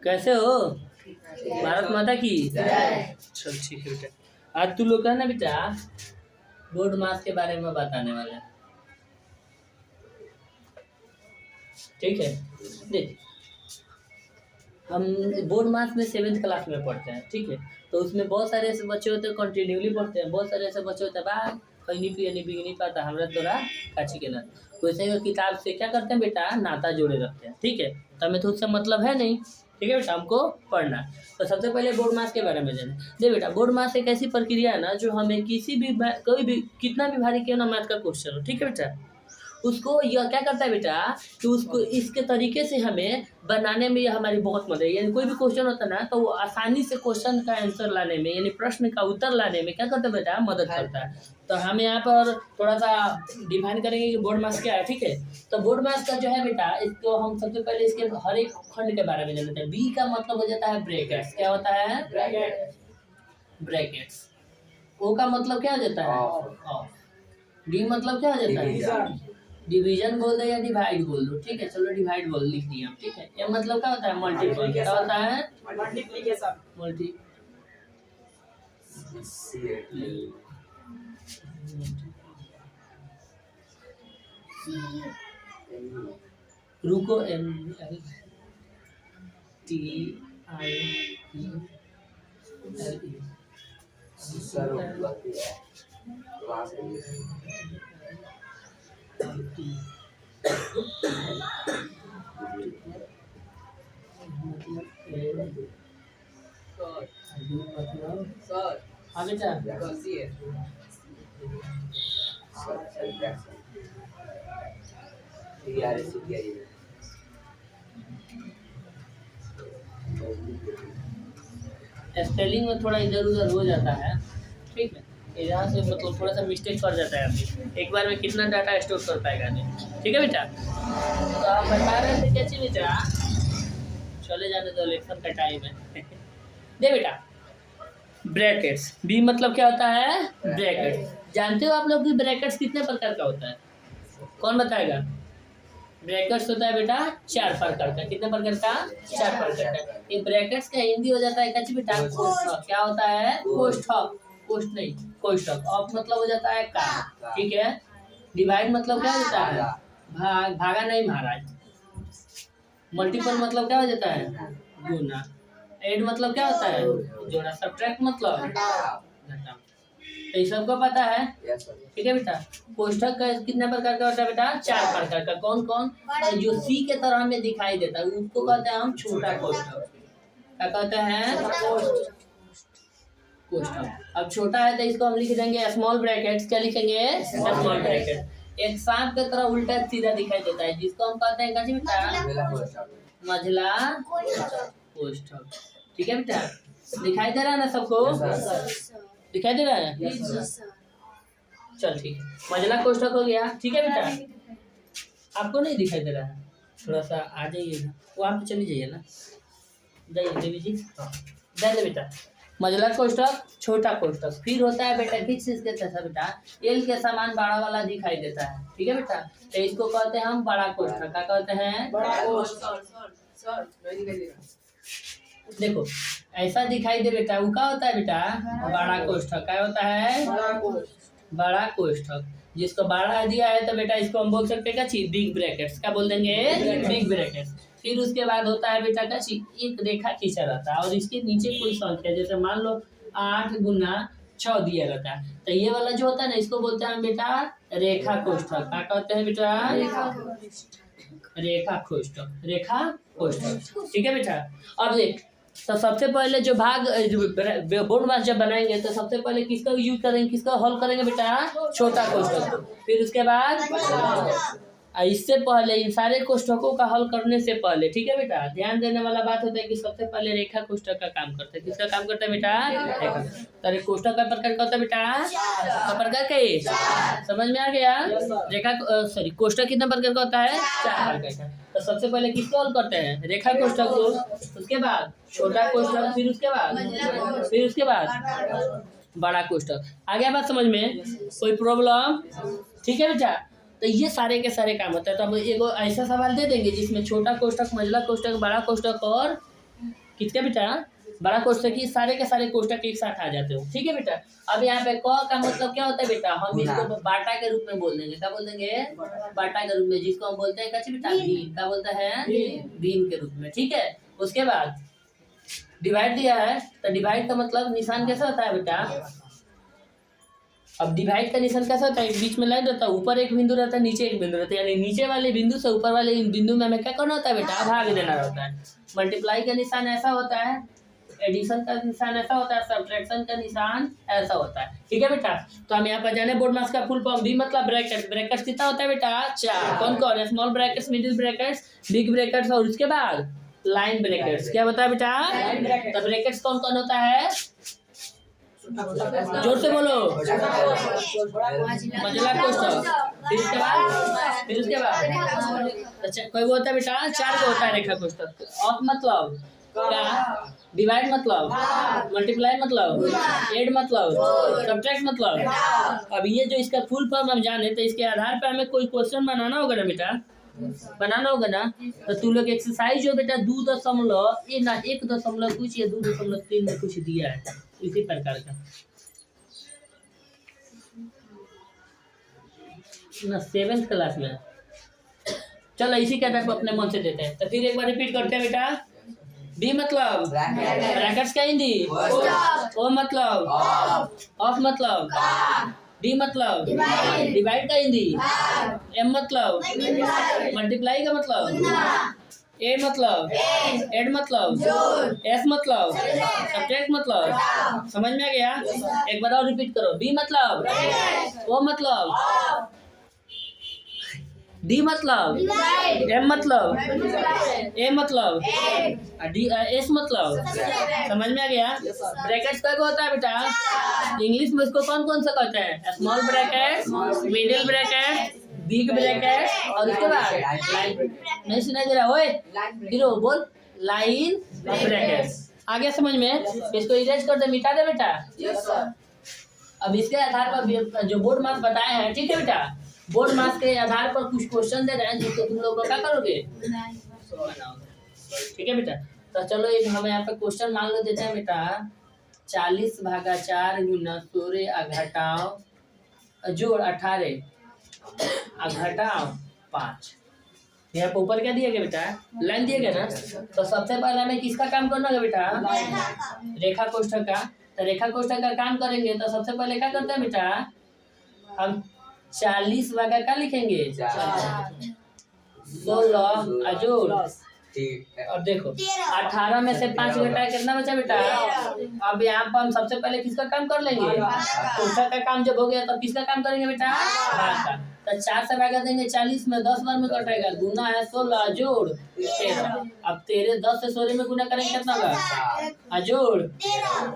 कैसे हो? भारत माता की चल ठीक है बेटा। आज तू लोग का ना बेटा बोर्ड मास के बारे में बताने वाला है, ठीक है। देख, हम बोर्ड मास में 7th क्लास में पढ़ते हैं, ठीक है। तो उसमें बहुत सारे ऐसे बच्चे होते हैं कंटिन्यूली पढ़ते हैं, बहुत सारे ऐसे बच्चे होते हैं बा कहीं नहीं बिग नहीं पाता हमरा तोरा काची के ना। वैसे ही किताब से क्या करते हैं बेटा, नाता जोड़े रखते हैं, ठीक है। तो हमें तो उससे मतलब है नहीं, ठीक है बेटा, हमको पढ़ना। तो सबसे पहले बोर्ड मास के बारे में जाने। देखिए बेटा, बोर्ड मास एक ऐसी प्रक्रिया है ना जो हमें किसी भी कोई भी कितना भी भारी क्यों ना मैथ का क्वेश्चन हो, ठीक है बेटा, उसको यह क्या करता है बेटा कि उसको इसके तरीके से हमें बनाने में यह हमारी बहुत मदद है। यानी कोई भी क्वेश्चन होता है ना तो वो आसानी से क्वेश्चन का आंसर लाने में, यानी प्रश्न का उत्तर लाने में क्या करता है बेटा, मदद करता है। तो हम यहाँ पर थोड़ा सा डिफाइन करेंगे कि बोर्ड मास क्या है, ठीक है। तो बोर्ड मास का जो है बेटा, इसको हम सबसे पहले इसके हर एक खंड के बारे में जानते हैं। बी का मतलब हो जाता है ब्रैकेट्स। क्या होता है? ब्रैकेट्स। ओ का मतलब क्या हो जाता है? डी मतलब क्या हो जाता है? डिवीजन बोल दो या डिवाइड बोल दो, ठीक है। चलो डिवाइड बोल लिख दिया, ठीक है। ये मतलब क्या होता है? मल्टीपल। क्या होता है? मल्टीप्लिकेशन। रुको, स्पेलिंग में थोड़ा इधर उधर हो जाता है, ठीक है। यहाँ से मतलब थोड़ा सा मिस्टेक कर जाता है आदमी, एक बार में कितना डाटा स्टोर कर पाएगा नहीं, ठीक है बेटा। तो आप बता रहे थे कैसे बेटा, चले जाने दो, इलेक्शन का टाइम है। दे बेटा, ब्रैकेट्स। बी मतलब क्या होता है? ब्रैकेट्स। जानते हो आप लोग कि ब्रैकेट्स कितने प्रकार का होता है? कौन बताएगा? ब्रैकेट्स होता है बेटा 4 प्रकार का। कितने प्रकार का? 4 प्रकार का। ये ब्रैकेट्स का हिंदी हो जाता है कैसे बेटा? कोष्ठक। क्या होता है? कोष्ठक। कोष्ठ नहीं, कोष्ठक। ऑफ मतलब हो जाता है का, ठीक है। डिवाइड मतलब क्या होता है? भाग, भागा नहीं महाराज। मल्टीपल मतलब क्या हो जाता है? गुना। ऐड मतलब क्या होता है? जोड़ा। सब्ट्रैक्ट मतलब घटा। तो ये सबको पता है, ठीक है बेटा। कोष्ठक का कितने प्रकार का होता है बेटा? 4 प्रकार का। कौन कौन? जो सी के तरह में दिखाई देता है उसको कहते हैं हम छोटा कोष्ठक। क्या कहते हैं? कोष्ठक। अब छोटा है तो इसको हम लिख देंगे स्मॉल ब्रैकेट्स। क्या लिखेंगे? Small bracket. एक सांप के तरह उल्टा सीधा दिखाई देता है जिसको हम कहते हैं कैसे बेटा? मझला कोष्ठक, ठीक है बेटा। दिखाई दे रहा है ना सबको? दिखाई दे रहा है? चल ठीक है, मझला कोष्ठक हो गया, ठीक है बेटा। आपको नहीं दिखाई दे रहा है? थोड़ा सा आ जाइए ना, वहाँ पे चली जाइए ना, जाइए देवी जी, जाइए बेटा। मझला कोष्ठक, छोटा कोष्ठक। फिर होता है बेटा किस चीज के जैसा बेटा? एल के समान बड़ा वाला दिखाई देता है, ठीक है बेटा। तो इसको कहते हैं हम बड़ा कोष्ठक। क्या कहते हैं? बड़ा कोष्ठक। देखो ऐसा दिखाई दे बेटा, वो क्या होता है बेटा? बड़ा कोष्ठक। क्या होता है? बड़ा कोष्ठक। जिसको बड़ा दिया है तो बेटा इसको हम बोल सकते हैं क्या चीज? Big brackets. क्या बोल देंगे? Big brackets. फिर उसके बाद होता है बेटा क्या चीज? एक रेखा खींचा रहता है और इसके नीचे कोई संख्या, जैसे मान लो 8 गुना 6 दिया रहता है, तो ये वाला जो होता है ना इसको बोलते हैं बेटा रेखा कोष्ठक। क्या कहते हैं बेटा? रेखा कोष्ठक। रेखा कोष्ठक, ठीक है बेटा। अब देख, तो सबसे पहले जो भाग बोर्ड मास जब बनाएंगे तो सबसे पहले किसका यूज करेंगे, किसका हल करेंगे बेटा? छोटा कोष्ठक। फिर उसके बाद इससे पहले इन सारे कोष्ठकों का हल करने से पहले, ठीक है बेटा, ध्यान देने वाला बात होता है कि सबसे पहले रेखा कोष्ठक का काम करता है। किसका काम करता है बेटा? रेखा। तो कोष्ठक का प्रकार क्या होता है बेटा? का प्रकार के समझ में आ गया? रेखा सॉरी कोष्ठक कितना प्रकार का होता है? 4 प्रकार का। तो सबसे पहले किसको हल करते हैं? रेखा कोष्ठक को, उसके बाद छोटा कोष्ठक, फिर उसके बाद बड़ा कोष्ठक। आ गया बात समझ में? कोई प्रॉब्लम? ठीक है बेटा। तो ये सारे के सारे काम होता है। तो अब एगो ऐसा सवाल दे देंगे जिसमें छोटा कोष्ठक, मझला कोष्ठक, बड़ा कोष्ठक और कितने बेटा, बड़ा कोष्टक की सारे के सारे कोष्टक एक साथ आ जाते हो। ठीक है बेटा। अब यहाँ पे क का मतलब क्या होता है बेटा, हम इसको बाटा के रूप में बोल देंगे। क्या बोल देंगे, बाटा के रूप में, जिसको हम बोलते हैं कच्चे बेटा भीम। क्या बोलता है, भीम के रूप में। ठीक है। उसके बाद डिवाइड दिया है, तो डिवाइड का मतलब निशान कैसा होता है बेटा, अब डिवाइड का निशान कैसा होता है, बीच में लाइन रहता है, ऊपर एक बिंदु रहता है, नीचे एक बिंदु रहता है, यानी नीचे वाले बिंदु से ऊपर वाले बिंदु में हमें क्या करना होता है बेटा, भाग देना रहता है। मल्टीप्लाई का निशान ऐसा होता है, एडिशन का निशान ऐसा होता है, सब्ट्रैक्शन का निशान ऐसा होता है। ठीक है बेटा। तो हम यहाँ पर जाने बोर्ड मास का फुल फॉर्म, बी मतलब ब्रैकेट। ब्रैकेट कितना होता है बेटा, 4। कौन कौन, small brackets, middle brackets, big brackets और उसके बाद लाइन ब्रैकेट्स। क्या बताया बेटा, तो ब्रैकेट्स कौन कौन होता है, जोर से बोलो, मझला कोष्ठक, फिर उसके बाद अच्छा कोई वो होता है बेटा, 4 को होता है रेखा कोष्ठक। ऑफ मतलब क्या, डिवाइड मतलब, मल्टीप्लाई मतलब, एड मतलब, सब्ट्रैक्ट मतलब। अब ये जो इसका फुल फॉर्म हम जाने, तो इसके आधार पे हमें कोई क्वेश्चन बनाना होगा ना बेटा, बनाना होगा ना। तो तू लोग एक्सरसाइज जो बेटा 1 दशमलव कुछ या 2.3 में कुछ दिया है, इसी प्रकार का ना 7th क्लास में। चलो इसी के आधार पर अपने मन से देते हैं। तो फिर एक बार रिपीट करते हैं बेटा। बी मतलब ब्रैकेट्स का हिंदी, ओ मतलब ऑफ मतलब, डी मतलब डिवाइड का हिंदी, एम मतलब मल्टीप्लाई का मतलब, ए मतलब एड मतलब, एस मतलब सब्ट्रैक्ट मतलब। समझ में आ गया। एक बार और रिपीट करो। बी मतलब, ओ मतलब, डी मतलब, एम मतलब, ए मतलब, एस मतलब। समझ में आ गया। ब्रैकेट्स का होता है बेटा, इंग्लिश में इसको कौन कौन सा कहते हैं, small bracket, middle bracket, big bracket और उसके बाद लाइन। नहीं सुनाई दे रहा, ओए हीरो बोल, लाइन ब्रैकेट। आ गया समझ में। इसको इरेज कर दे, मिटा दे बेटा। अब इसके आधार पर जो बोर्ड मार्क्स बताए हैं, ठीक है बेटा, बोर्ड मार्क्स के आधार पर कुछ क्वेश्चन दे रहे हैं, जिसको तुम लोग क्या करोगे, ठीक है बेटा। तो चलो एक हम यहाँ पे क्वेश्चन मान लो देते हैं बेटा, 40/4 गुना 16 घटाओ जोड़ 18 घटाओ 5। यहाँ पे ऊपर क्या दिया गया बेटा, लाइन दिया गया ना। तो सबसे पहले हमें किसका काम करना है बेटा, रेखा कोष्ठक का। तो रेखा कोष्ठक का काम करेंगे तो सबसे पहले क्या करते हैं बेटा, हम 40 भागा क्या लिखेंगे, 16 जोड़। अब देखो 18 में से 5 घटाया कितना बचा बेटा। अब यहाँ पर हम सबसे पहले किसका काम कर लेंगे, कोष्ठक का काम जब हो गया तब किसका काम करेंगे बेटा, भाग का। तो 4 से भागा देंगे 40 में, 10 बार में कटेगा, गुना है 16 जोड़ 13। अब 13 10 से 16 में गुना करेंगे कितना होगा, जोड़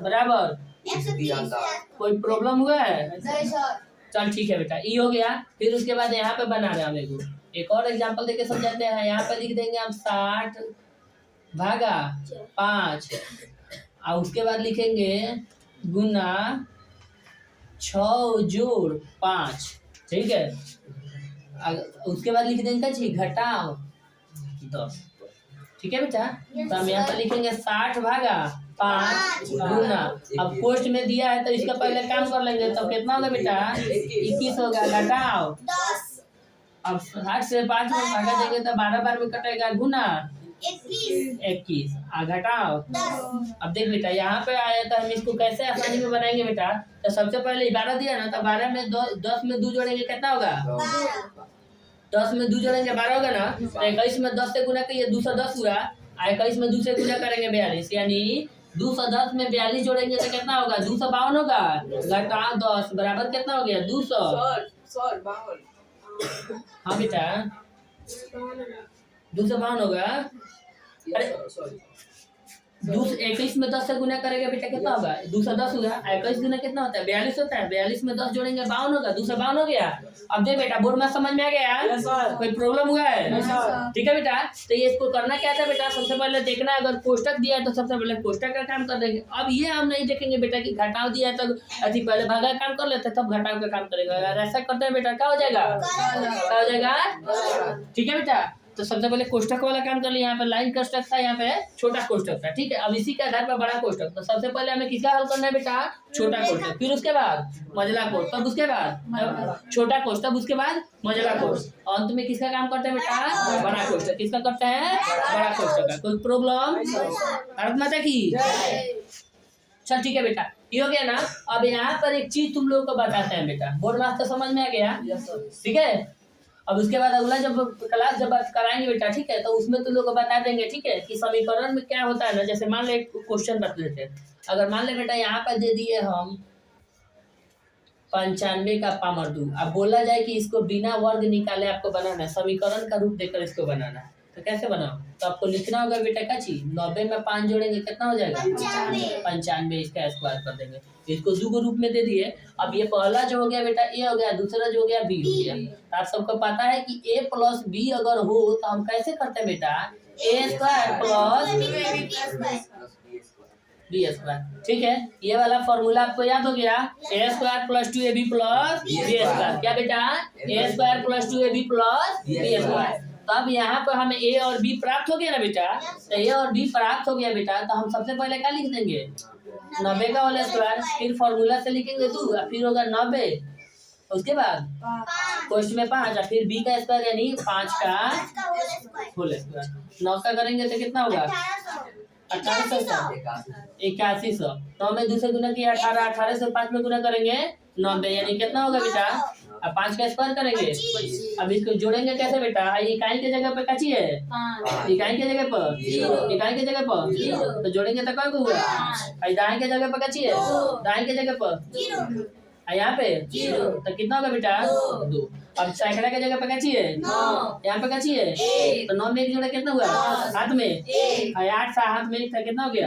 बराबर। कोई प्रॉब्लम हुआ है, चल ठीक है बेटा, ये हो गया। फिर उसके बाद यहाँ पे बना रहे हैं हम एक और एग्जांपल देके समझाते हैं। यहाँ पे लिख देंगे हम 60 भागा 5 और उसके बाद लिखेंगे गुना 6 जोड़ 5। ठीक है। उसके बाद लिख देंगे घटाओ 10। ठीक है बेटा। तो हम यहाँ पर लिखेंगे 60 भागा 5 गुना, अब पोस्ट में दिया है तो इसका पहले काम कर लेंगे। तो कितना होगा बेटा, 21 होगा, घटाओ 10। अब 60 से 5 में भागा देंगे तो 12 बार में कटेगा, गुना 21 घटाओ 10। अब देख बेटा यहाँ पे आया तो हम इसको कैसे आसानी में बनाएंगे बेटा। तो सबसे पहले 12 दिया ना, तो 12 में 10 में 2 जोड़ेंगे कितना होगा, 10 में 2 जोड़ेंगे 12 होगा ना। तो 21 में 10 से गुना करिए, 210 हुआ। 21 में 2 से गुना करेंगे 42, यानी 210 में 42 जोड़ेंगे तो कितना होगा, 252 होगा, घटाओ 10 बराबर कितना हो गया, 252। हाँ बेटा 252 होगा। अरे 21 में 10 से गुना करेंगे बेटा कितना होगा, 210 होगा। 21 गुना कितना होता है, 42 होता है। 42 में 10 जोड़ेंगे 52 होगा, 252 हो गया। अब देख बेटा बोर्ड में समझ में आ गया, कोई प्रॉब्लम हुआ है, ठीक है बेटा। तो ये इसको करना क्या था बेटा, सबसे पहले देखना अगर कोष्टक दिया है तो सबसे पहले कोष्टक का काम कर देंगे। अब ये हम नहीं देखेंगे बेटा कि घटाव दिया है तो अति पहले भागा काम कर लेते तब घटाव का काम करेगा। अगर ऐसा करते हैं बेटा क्या हो जाएगा, क्या हो जाएगा, ठीक है बेटा। तो सबसे पहले कोष्ठक वाला काम कर लिया। यहाँ पे लाइन कोष्ठक था, यहाँ पे छोटा कोष्ठक था, ठीक है। अब इसी के आधार पर बड़ा कोष्ठक। तो सबसे पहले हमें किसका हल करना है बेटा? छोटा कोष्ठक, फिर उसके बाद मझला कोष्ठ, तब उसके बाद छोटा कोष्ठ, तब उसके बाद मझला कोष्ठ, अंत में किसका काम करते हैं बेटा? बड़ा कोष्ठक। किसका करते हैं? बड़ा कोष्ठक का। कोई प्रॉब्लम? भारत माता की। चल ठीक है बेटा, ये हो गया ना। अब यहाँ पर एक चीज तुम लोगों को बताते हैं बेटा, बोर्ड मास्टर समझ में आ गया? ठीक है। अब उसके बाद अगला जब क्लास जब कराएंगे बेटा, ठीक है, तो उसमें तुम लोग को बता देंगे, ठीक है, कि समीकरण में क्या होता है ना। जैसे मान ले एक क्वेश्चन रख लेते हैं, अगर मान ले बेटा यहाँ पर दे दिए हम 95 का पावर 2, अब बोला जाए कि इसको बिना वर्ग निकाले आपको बनाना है, समीकरण का रूप देकर इसको बनाना है, तो कैसे बनाओ? तो आपको लिखना होगा बेटा क्या चीज? 90 में 5 जोड़ेंगे कितना हो जाएगा? 95। इसका स्क्वायर कर देंगे। इसको दो रूप में दे दिए। अब ये पहला जो हो गया बेटा ए हो गया, दूसरा जो हो गया बी हो गया। तो आप सबको पता है कि ए प्लस बी अगर हो तो हम कैसे करते हैं बेटा? A square plus B square, ठीक है। ये वाला फॉर्मूला आपको याद हो गया? A square plus 2ab plus B square. क्या बेटा? A square plus 2ab plus B square. तो अब यहाँ पर हमें ए और बी प्राप्त हो गया ना बेटा। तो ए और बी प्राप्त हो गया बेटा, तो हम सबसे पहले क्या लिख देंगे? 90 का होल स्क्वायर, फिर फॉर्मूला से लिखेंगे 2, फिर होगा 90, उसके बाद कोष्ठ में 5, फिर बी का स्क्वायर यानी 5 का होल स्क्वायर। 9 का करेंगे तो कितना होगा? 1800, 8100। 9 में 2 से गुना किया 18, 18 से 5 में गुना करेंगे 90, यानी कितना होगा बेटा? अब 5 का स्क्वायर करेंगे। अब इसको जोड़ेंगे कैसे बेटा? इकाई के जगह पे काची है? इकाई के जगह पर, इकाई के जगह पर तो जोड़ेंगे तो क्या होगा? दाएं के जगह पर काची है? दाएं के जगह पर, यहाँ पे तो कितना होगा बेटा? 2। अब सैकड़ा के जगह पे काची है? यहाँ पे काची है? तो 9 में 1 जोड़ा कितना हुआ? हाथ में 8 सा हाथ में 1 था, कितना हो गया?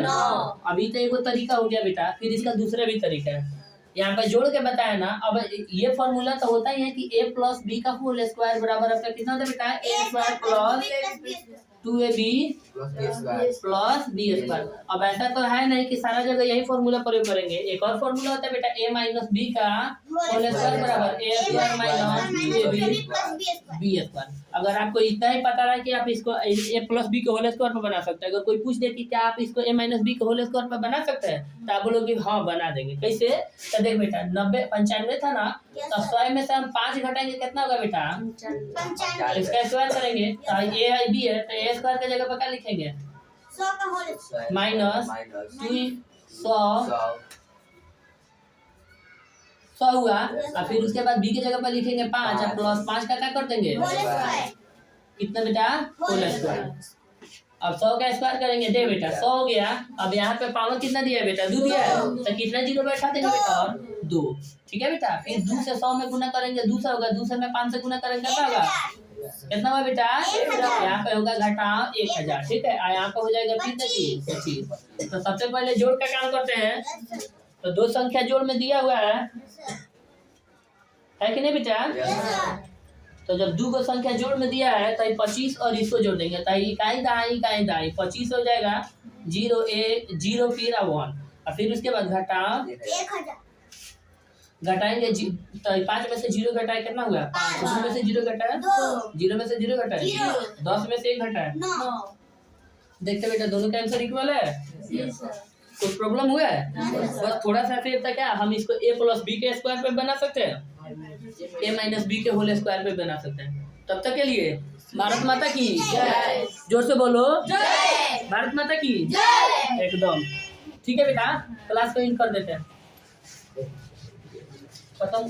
अभी तो एक तरीका हो गया बेटा, फिर इसका दूसरा भी तरीका है, यहाँ पे जोड़ के बताया ना। अब ये फॉर्मूला तो होता ही है कि a प्लस बी का होल स्क्वायर बराबर आपका कितना होता है बेटा? a square plus 2ab plus B square. अब ऐसा तो है नहीं कि सारा जगह यही फॉर्मूला प्रयोग करेंगे। एक और फॉर्मूला होता है बेटा, a माइनस बी का होल स्क्वायर बराबर a square minus 2ab B square. अगर आपको इतना ही पता रहा कि आप इसको a प्लस बी के होल स्क्वायर पर बना सकते हैं, अगर कोई पूछ दे कि क्या आप इसको a माइनस बी के होल स्क्वायर पर बना सकते हैं, तो आप बोलोगे हाँ बना देंगे। कैसे? तो देख बेटा, 95 था ना, तो 100 में से हम 5 घटाएंगे, कितना होगा बेटा? 55। इसका स्क्वायर करेंगे तो ए है बी है, तो ए स्क्वायर की जगह पर क्या लिखेंगे? 100 का होल स्क्वायर माइनस 100 हुआ। और फिर उसके बाद बी की जगह पर लिखेंगे 5 और प्लस 5 का क्या कर देंगे? कितना बेटा? Whole square. अब 100 का स्क्वायर करेंगे, दे बेटा 100 हो गया। अब यहाँ पे पावर कितना दिया है बेटा? 2 दिया है, तो कितना जीरो बैठा देंगे बेटा? और 2, ठीक है बेटा। फिर 2 से 100 में गुना करेंगे, 2 से होगा, 2 से में 5 से गुना करेंगे क्या होगा? कितना हुआ बेटा? यहाँ पे होगा घटाव 1000, ठीक है। यहाँ पे हो जाएगा 25। तो सबसे पहले जोड़ का काम करते हैं। तो 2 संख्या जोड़ में दिया हुआ है कि नहीं बेटा? तो जब 2 को संख्या जोड़ में दिया है तो 25 और इसको जोड़ देंगे, तो इकाई दाई 25 हो जाएगा, 0 0 फिर 1 और फिर उसके बाद घटाव 1000 घटाएंगे। तो 5 में से 0 घटाए कितना हुआ? 5 में से 0 घटाया 0 में से 0 घटाए 10 में से 1 घटाया 9। देखते बेटा दोनों का आंसर इक्वल है। कुछ प्रॉब्लम हुआ है? बस थोड़ा सा फिर तक क्या हम इसको a प्लस बी के स्क्वायर पे बना सकते हैं, a माइनस बी के होल स्क्वायर पे बना सकते हैं। तब तक के लिए भारत माता की जय। जोर से बोलो जय। भारत माता की जय। एकदम ठीक है बेटा, क्लास को एंड कर देते हैं। खत्म।